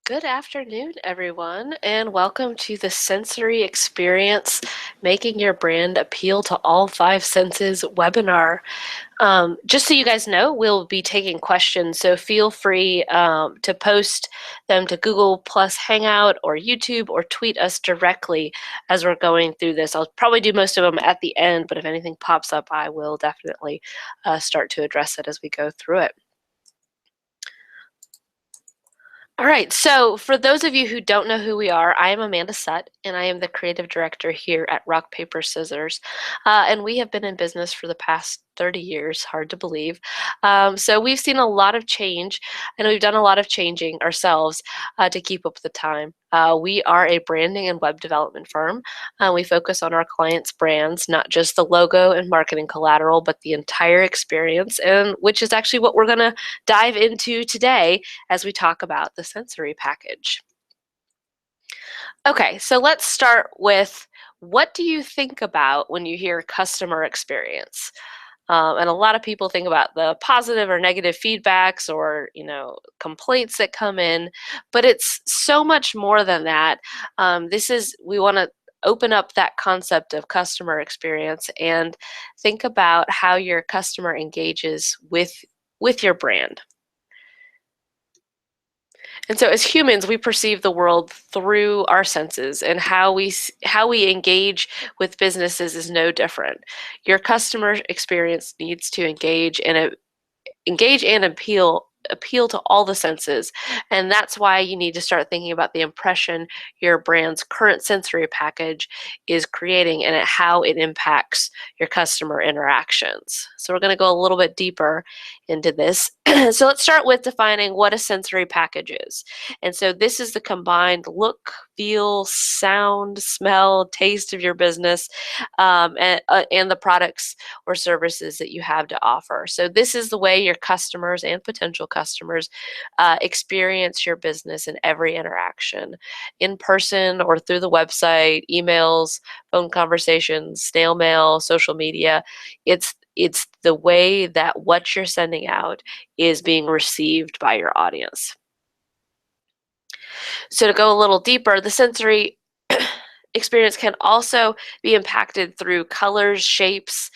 Good afternoon, everyone, and welcome to the Sensory Experience Making Your Brand Appeal to All Five Senses webinar. Just so you guys know, we'll be taking questions, so feel free to post them to Google Plus Hangout or YouTube or tweet us directly as we're going through this. I'll probably do most of them at the end, but if anything pops up, I will definitely start to address it as we go through it. All right, so for those of you who don't know who we are, I am Amanda Sutt, and I am the creative director here at Rock, Paper, Scissors. And we have been in business for the past 30 years, hard to believe. So we've seen a lot of change, and we've done a lot of changing ourselves to keep up with the time. We are a branding and web development firm. We focus on our clients' brands, not just the logo and marketing collateral, but the entire experience, and which is actually what we're going to dive into today as we talk about the sensory package. Okay, so let's start with, what do you think about when you hear customer experience? And a lot of people think about the positive or negative feedbacks or, complaints that come in, but it's so much more than that. We want to open up that concept of customer experience and think about how your customer engages with your brand. And so as humans, we perceive the world through our senses, and how we engage with businesses is no different. Your customer experience needs to engage and appeal to all the senses, and that's why you need to start thinking about the impression your brand's current sensory package is creating and how it impacts your customer interactions. So we're going to go a little bit deeper into this. So let's start with defining what a sensory package is. And so this is the combined look, feel, sound, smell, taste of your business, and the products or services that you have to offer. So this is the way your customers and potential customers experience your business in every interaction, in person or through the website, emails, phone conversations, snail mail, social media. It's the way that what you're sending out is being received by your audience. So to go a little deeper, the sensory experience can also be impacted through colors, shapes,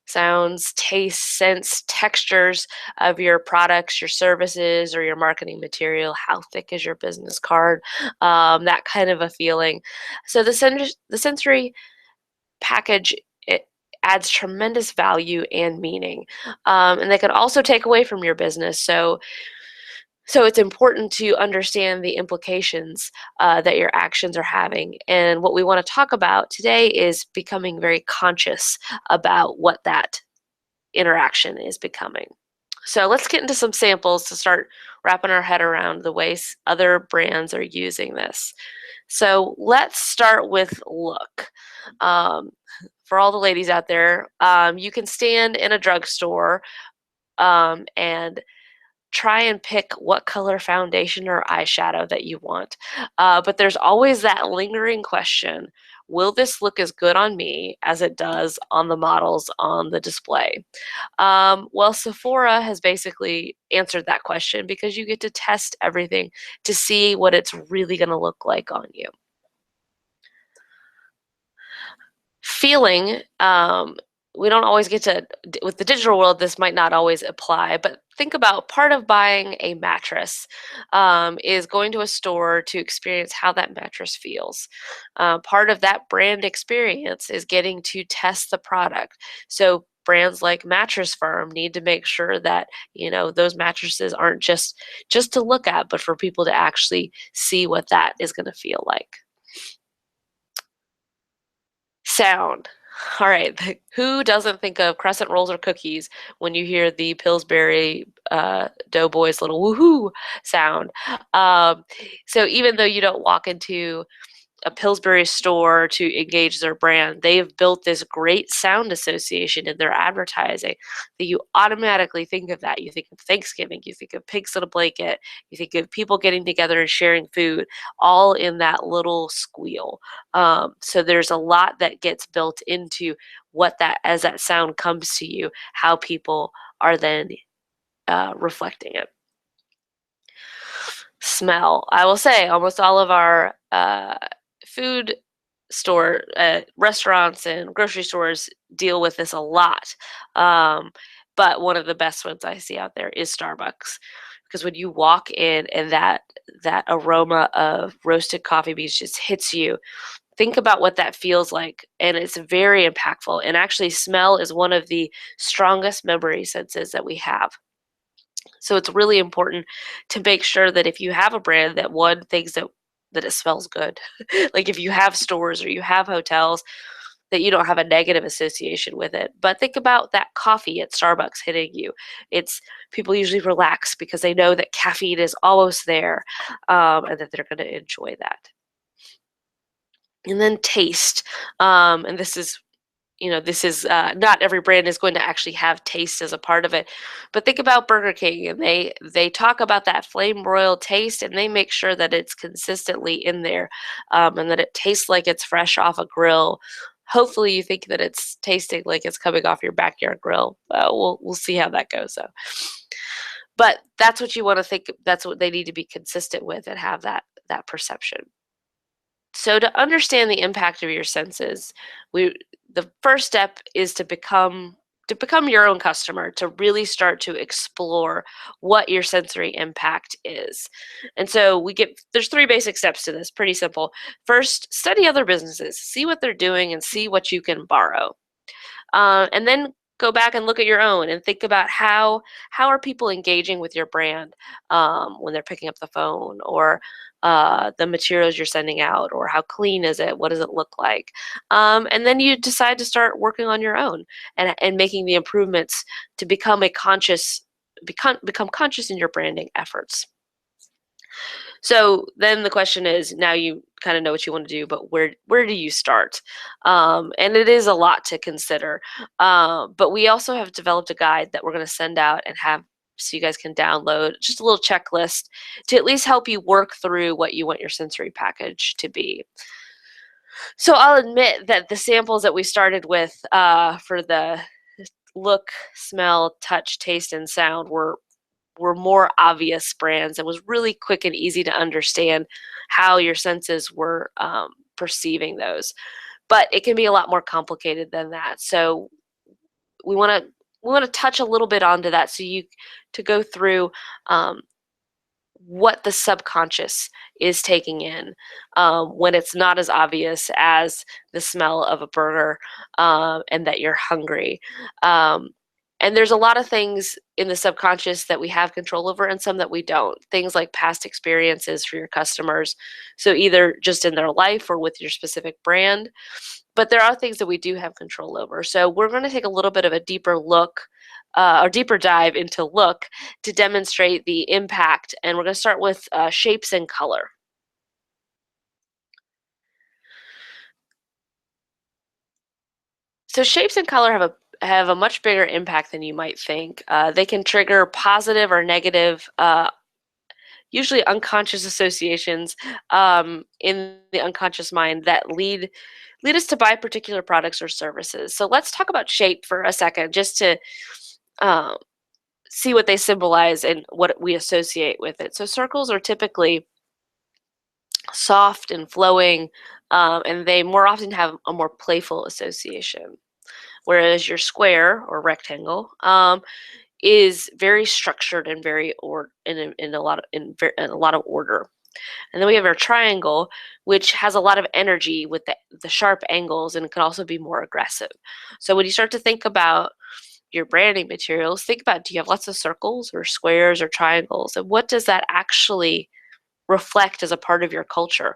sounds, taste, scents, textures of your products, your services, or your marketing material. How thick is your business card? That kind of a feeling. So the sensory package, it adds tremendous value and meaning, and they can also take away from your business. So it's important to understand the implications that your actions are having. And what we want to talk about today is becoming very conscious about what that interaction is becoming. So let's get into some samples to start wrapping our head around the ways other brands are using this. So let's start with look. For all the ladies out there, you can stand in a drugstore and try and pick what color foundation or eyeshadow that you want. But there's always that lingering question, will this look as good on me as it does on the models on the display? Well, Sephora has basically answered that question, because you get to test everything to see what it's really going to look like on you. Feeling, we don't always get to, with the digital world, this might not always apply, but think about part of buying a mattress is going to a store to experience how that mattress feels. Part of that brand experience is getting to test the product. So brands like Mattress Firm need to make sure that those mattresses aren't just to look at, but for people to actually see what that is going to feel like. Sound. All right. Who doesn't think of crescent rolls or cookies when you hear the Pillsbury Doughboys little woohoo sound? So even though you don't walk into a Pillsbury store to engage their brand, they've built this great sound association in their advertising that you automatically think of that. You think of Thanksgiving, you think of pigs in a blanket, you think of people getting together and sharing food, all in that little squeal. So there's a lot that gets built into as that sound comes to you, how people are then reflecting it. smell. I will say almost all of our food store restaurants and grocery stores deal with this a lot. Um, but one of the best ones I see out there is Starbucks, because when you walk in and that aroma of roasted coffee beans just hits you, think about what that feels like, and it's very impactful. And actually, smell is one of the strongest memory senses that we have. So it's really important to make sure that if you have a brand, that one thinks that it smells good. Like if you have stores or you have hotels, that you don't have a negative association with it. But think about that coffee at Starbucks hitting you. It's people usually relax because they know that caffeine is almost there, and that they're going to enjoy that. And then taste, and this is not every brand is going to actually have taste as a part of it, but think about Burger King, and they talk about that flame broiled taste, and they make sure that it's consistently in there, and that it tastes like it's fresh off a grill. Hopefully, you think that it's tasting like it's coming off your backyard grill. We'll see how that goes though. But that's what you want to think. That's what they need to be consistent with and have that perception. So to understand the impact of your senses, we the first step is to become your own customer, to really start to explore what your sensory impact is. And so there's three basic steps to this, pretty simple. First, study other businesses, see what they're doing and see what you can borrow. And then go back and look at your own and think about how are people engaging with your brand, when they're picking up the phone, or the materials you're sending out, or how clean is it, what does it look like, and then you decide to start working on your own, and making the improvements to become conscious in your branding efforts. So then the question is, now you kind of know what you want to do, but where do you start? And it is a lot to consider. But we also have developed a guide that we're going to send out and have so you guys can download just a little checklist to at least help you work through what you want your sensory package to be. So I'll admit that the samples that we started with for the look, smell, touch, taste, and sound were more obvious brands, and was really quick and easy to understand how your senses were perceiving those. But it can be a lot more complicated than that. So we want to touch a little bit onto that, so you to go through what the subconscious is taking in, when it's not as obvious as the smell of a burger, and that you're hungry. And there's a lot of things in the subconscious that we have control over and some that we don't. Things like past experiences for your customers. So either just in their life or with your specific brand. But there are things that we do have control over. So we're going to take a little bit of a deeper look, or deeper dive into look, to demonstrate the impact. And we're going to start with shapes and color. So shapes and color have a much bigger impact than you might think. They can trigger positive or negative, usually unconscious associations, in the unconscious mind that lead us to buy particular products or services. So let's talk about shape for a second, just to um, see what they symbolize and what we associate with it. So circles are typically soft and flowing, and they more often have a more playful association. Whereas your square or rectangle, is very structured and very in a lot of order. And then we have our triangle, which has a lot of energy with the sharp angles, and it can also be more aggressive. So when you start to think about your branding materials, think about, do you have lots of circles or squares or triangles, and what does that actually reflect as a part of your culture?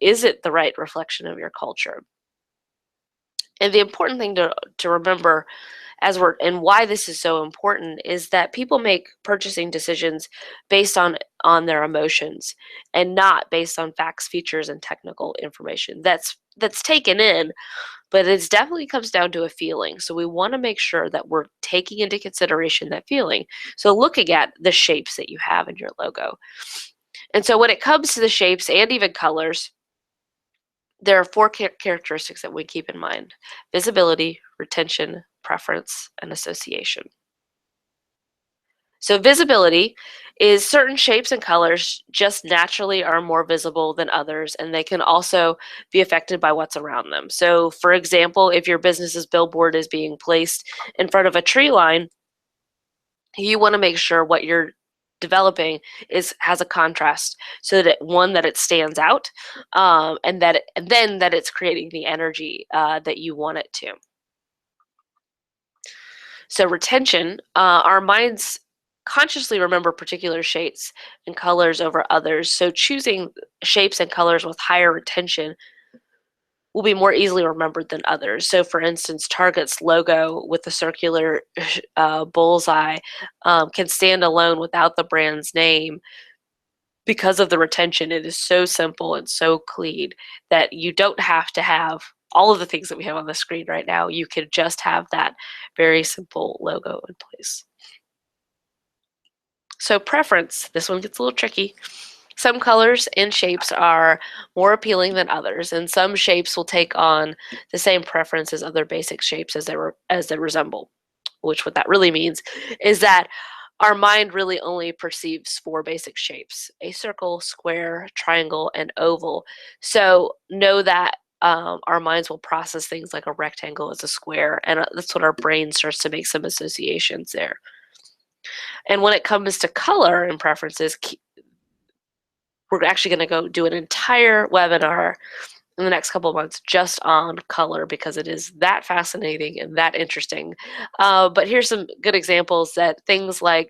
Is it the right reflection of your culture? And the important thing to remember, and why this is so important, is that people make purchasing decisions based on their emotions, and not based on facts, features, and technical information that's taken in, but it definitely comes down to a feeling. So we want to make sure that we're taking into consideration that feeling. So looking at the shapes that you have in your logo. And so when it comes to the shapes and even colors, there are four characteristics that we keep in mind: visibility, retention, preference, and association. So visibility is certain shapes and colors just naturally are more visible than others, and they can also be affected by what's around them. So for example, if your business's billboard is being placed in front of a tree line, you want to make sure what you're developing has a contrast, so that that it stands out, and then that it's creating the energy that you want it to. So retention, our minds consciously remember particular shapes and colors over others. So choosing shapes and colors with higher retention will be more easily remembered than others. So for instance, Target's logo with the circular bullseye can stand alone without the brand's name because of the retention. It is so simple and so clean that you don't have to have all of the things that we have on the screen right now. You could just have that very simple logo in place. So preference, this one gets a little tricky. Some colors and shapes are more appealing than others, and some shapes will take on the same preference as other basic shapes as they resemble. Which what that really means is that our mind really only perceives four basic shapes: a circle, square, triangle, and oval. So know that our minds will process things like a rectangle as a square, and that's what our brain starts to make some associations there. And when it comes to color and preferences, we're actually going to go do an entire webinar in the next couple of months just on color, because it is that fascinating and that interesting. But here's some good examples that things like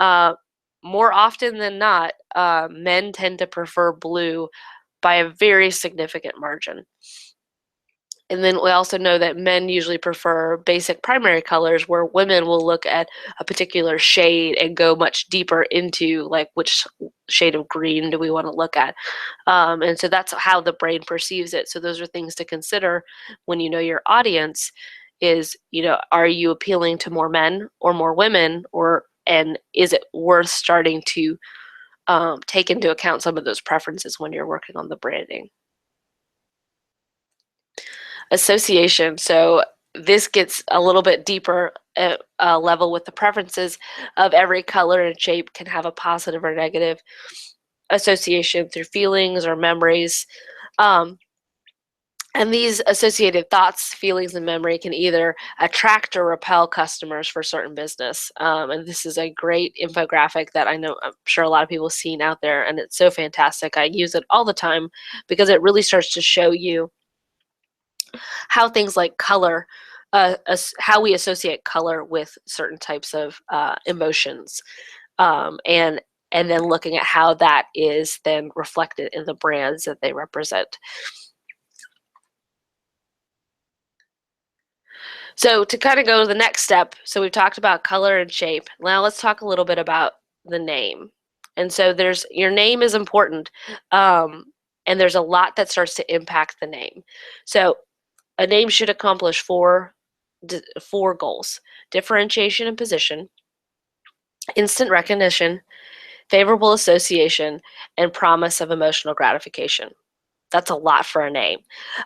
uh, more often than not, men tend to prefer blue by a very significant margin. And then we also know that men usually prefer basic primary colors, where women will look at a particular shade and go much deeper into like which shade of green do we want to look at. And so that's how the brain perceives it. So those are things to consider when you know your audience is, are you appealing to more men or more women, and is it worth starting to take into account some of those preferences when you're working on the branding? Association. So this gets a little bit deeper level with the preferences of every color and shape can have a positive or negative association through feelings or memories. And these associated thoughts, feelings, and memory can either attract or repel customers for certain business. And this is a great infographic that I'm sure a lot of people have seen out there, and it's so fantastic. I use it all the time because it really starts to show you how things like color, how we associate color with certain types of emotions, and then looking at how that is then reflected in the brands that they represent. So to kind of go to the next step, so we've talked about color and shape. Now let's talk a little bit about the name. And so your name is important, and there's a lot that starts to impact the name. So a name should accomplish four goals: differentiation and position, instant recognition, favorable association, and promise of emotional gratification. That's a lot for a name.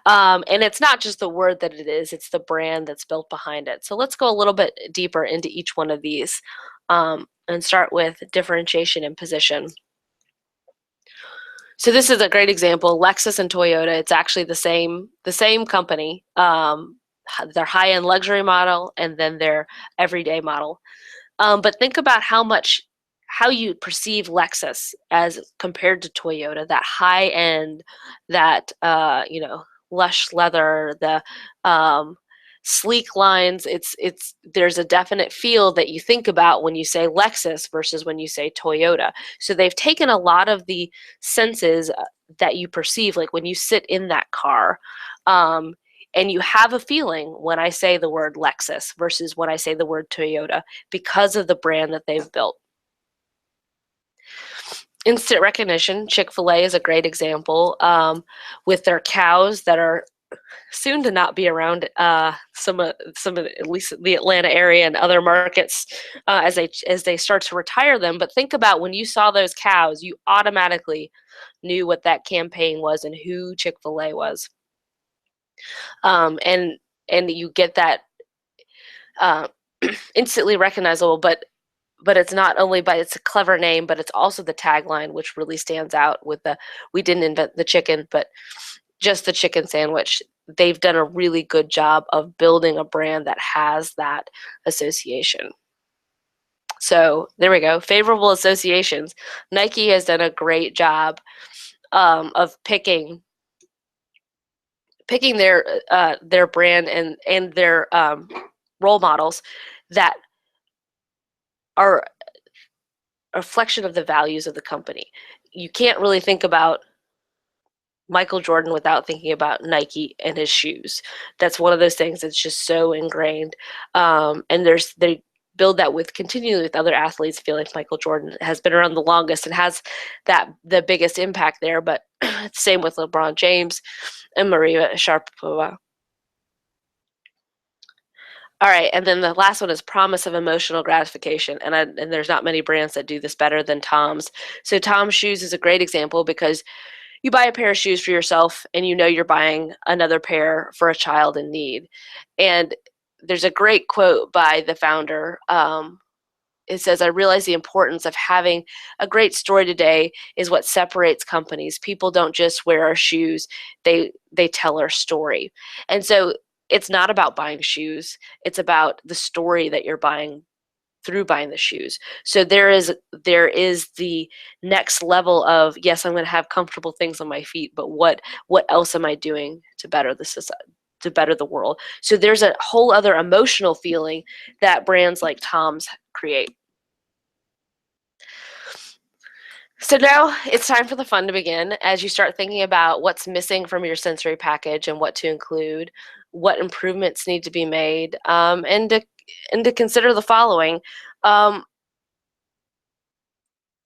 And it's not just the word that it is, it's the brand that's built behind it. So let's go a little bit deeper into each one of these, and start with differentiation and position. So this is a great example. Lexus and Toyota, it's actually the same company. Their high-end luxury model and then their everyday model. But think about how you perceive Lexus as compared to Toyota, that high end, that lush leather, the sleek lines. There's a definite feel that you think about when you say Lexus versus when you say Toyota. So they've taken a lot of the senses that you perceive, like when you sit in that car. And you have a feeling when I say the word Lexus versus when I say the word Toyota, because of the brand that they've built. Instant recognition, Chick-fil-A is a great example, with their cows that are soon to not be around some of at least the Atlanta area and other markets as they start to retire them. But think about when you saw those cows, you automatically knew what that campaign was and who Chick-fil-A was. And you get that instantly recognizable. But but it's not only by it's a clever name, but it's also the tagline, which really stands out with the we didn't invent the chicken, but just the chicken sandwich. They've done a really good job of building a brand that has that association. So there we go. Favorable associations. Nike has done a great job of picking their brand and their role models that are a reflection of the values of the company. You can't really think about Michael Jordan without thinking about Nike and his shoes. That's one of those things that's just so ingrained. And they build that with continually with other athletes. I feel like Michael Jordan has been around the longest and has the biggest impact there. But same with LeBron James and Maria Sharapova. All right, and then the last one is promise of emotional gratification, and there's not many brands that do this better than Tom's. So Tom's shoes is a great example because you buy a pair of shoes for yourself and you know you're buying another pair for a child in need. And there's a great quote by the founder. It says, I realize the importance of having a great story today is what separates companies. People don't just wear our shoes, they tell our story. And so it's not about buying shoes, it's about the story that you're buying through buying the shoes. So there is the next level of, yes, I'm going to have comfortable things on my feet, but what else am I doing to better the society, to better the world? So there's a whole other emotional feeling that brands like Tom's create. So now it's time for the fun to begin as you start thinking about what's missing from your sensory package and what to include, what improvements need to be made, and to consider the following. Um,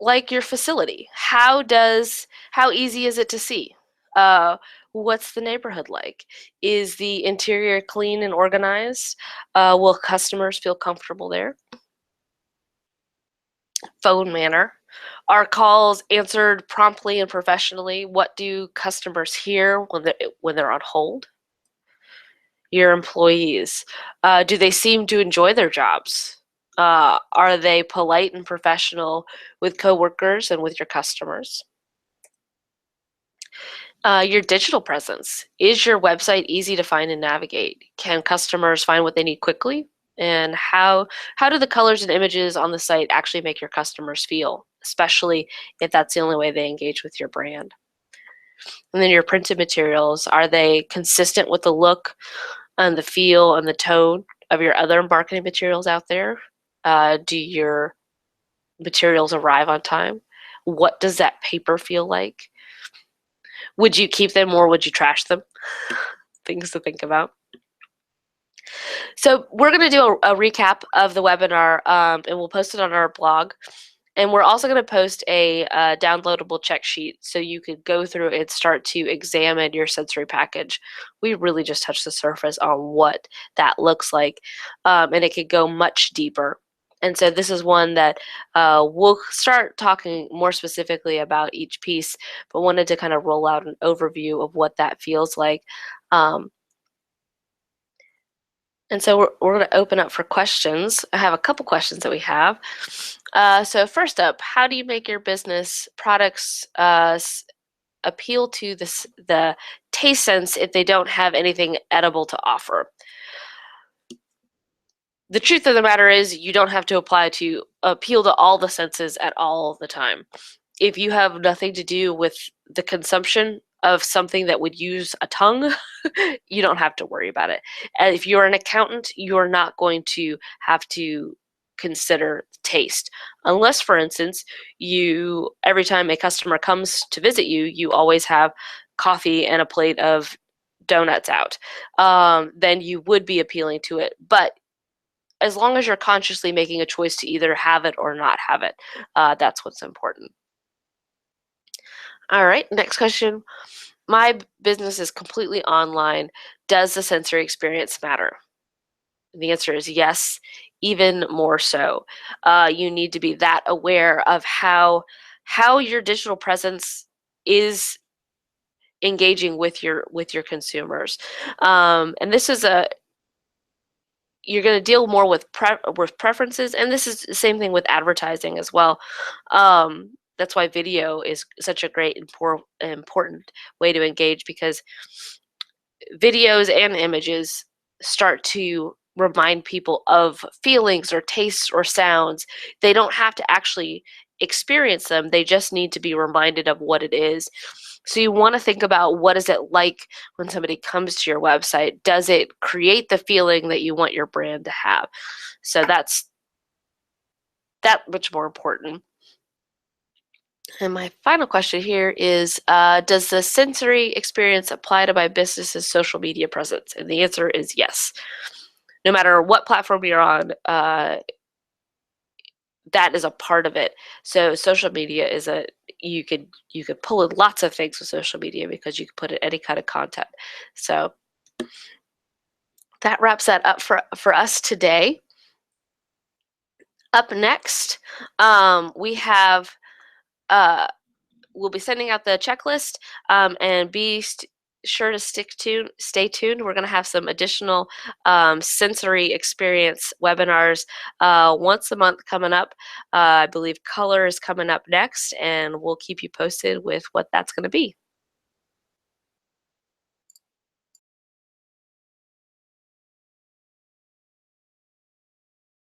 like your facility. How easy is it to see? What's the neighborhood like? Is the interior clean and organized? Will customers feel comfortable there? Phone manner. Are calls answered promptly and professionally? What do customers hear when they're on hold? Your employees. Do they seem to enjoy their jobs? Are they polite and professional with coworkers and with your customers? Your digital presence. Is your website easy to find and navigate? Can customers find what they need quickly? And how do the colors and images on the site actually make your customers feel, especially if that's the only way they engage with your brand? And then your printed materials, are they consistent with the look and the feel and the tone of your other marketing materials out there? Do your materials arrive on time? What does that paper feel like? Would you keep them or would you trash them? Things to think about. So we're going to do a recap of the webinar, and we'll post it on our blog. And we're also going to post a downloadable check sheet so you could go through and start to examine your sensory package. We really just touched the surface on what that looks like, and it could go much deeper. And so this is one that we'll start talking more specifically about each piece, but wanted to kind of roll out an overview of what that feels like. And so we're going to open up for questions. I have a couple questions that we have. So first up, how do you make your business products appeal to the taste sense if they don't have anything edible to offer? The truth of the matter is you don't have to appeal to all the senses at all the time. If you have nothing to do with the consumption of something that would use a tongue, you don't have to worry about it. And if you're an accountant, you're not going to have to consider taste. Unless, for instance, every time a customer comes to visit you, you always have coffee and a plate of donuts out. Then you would be appealing to it. But as long as you're consciously making a choice to either have it or not have it, that's what's important. All right, next question. My business is completely online. Does the sensory experience matter? The answer is yes, even more so. You need to be that aware of how your digital presence is engaging with your consumers. And this is you're going to deal more with preferences, and this is the same thing with advertising as well. That's why video is such a great important way to engage, because videos and images start to remind people of feelings or tastes or sounds. They don't have to actually experience them. They just need to be reminded of what it is. So you want to think about, what is it like when somebody comes to your website? Does it create the feeling that you want your brand to have? So that's that much more important. And my final question here is, does the sensory experience apply to my business's social media presence? And the answer is yes. No matter what platform you're on, that is a part of it. So social media is you could pull in lots of things with social media, because you can put in any kind of content. So that wraps that up for us today. Up next, we have we'll be sending out the checklist, and sure to stay tuned. We're going to have some additional sensory experience webinars once a month coming up. I believe color is coming up next, and we'll keep you posted with what that's going to be.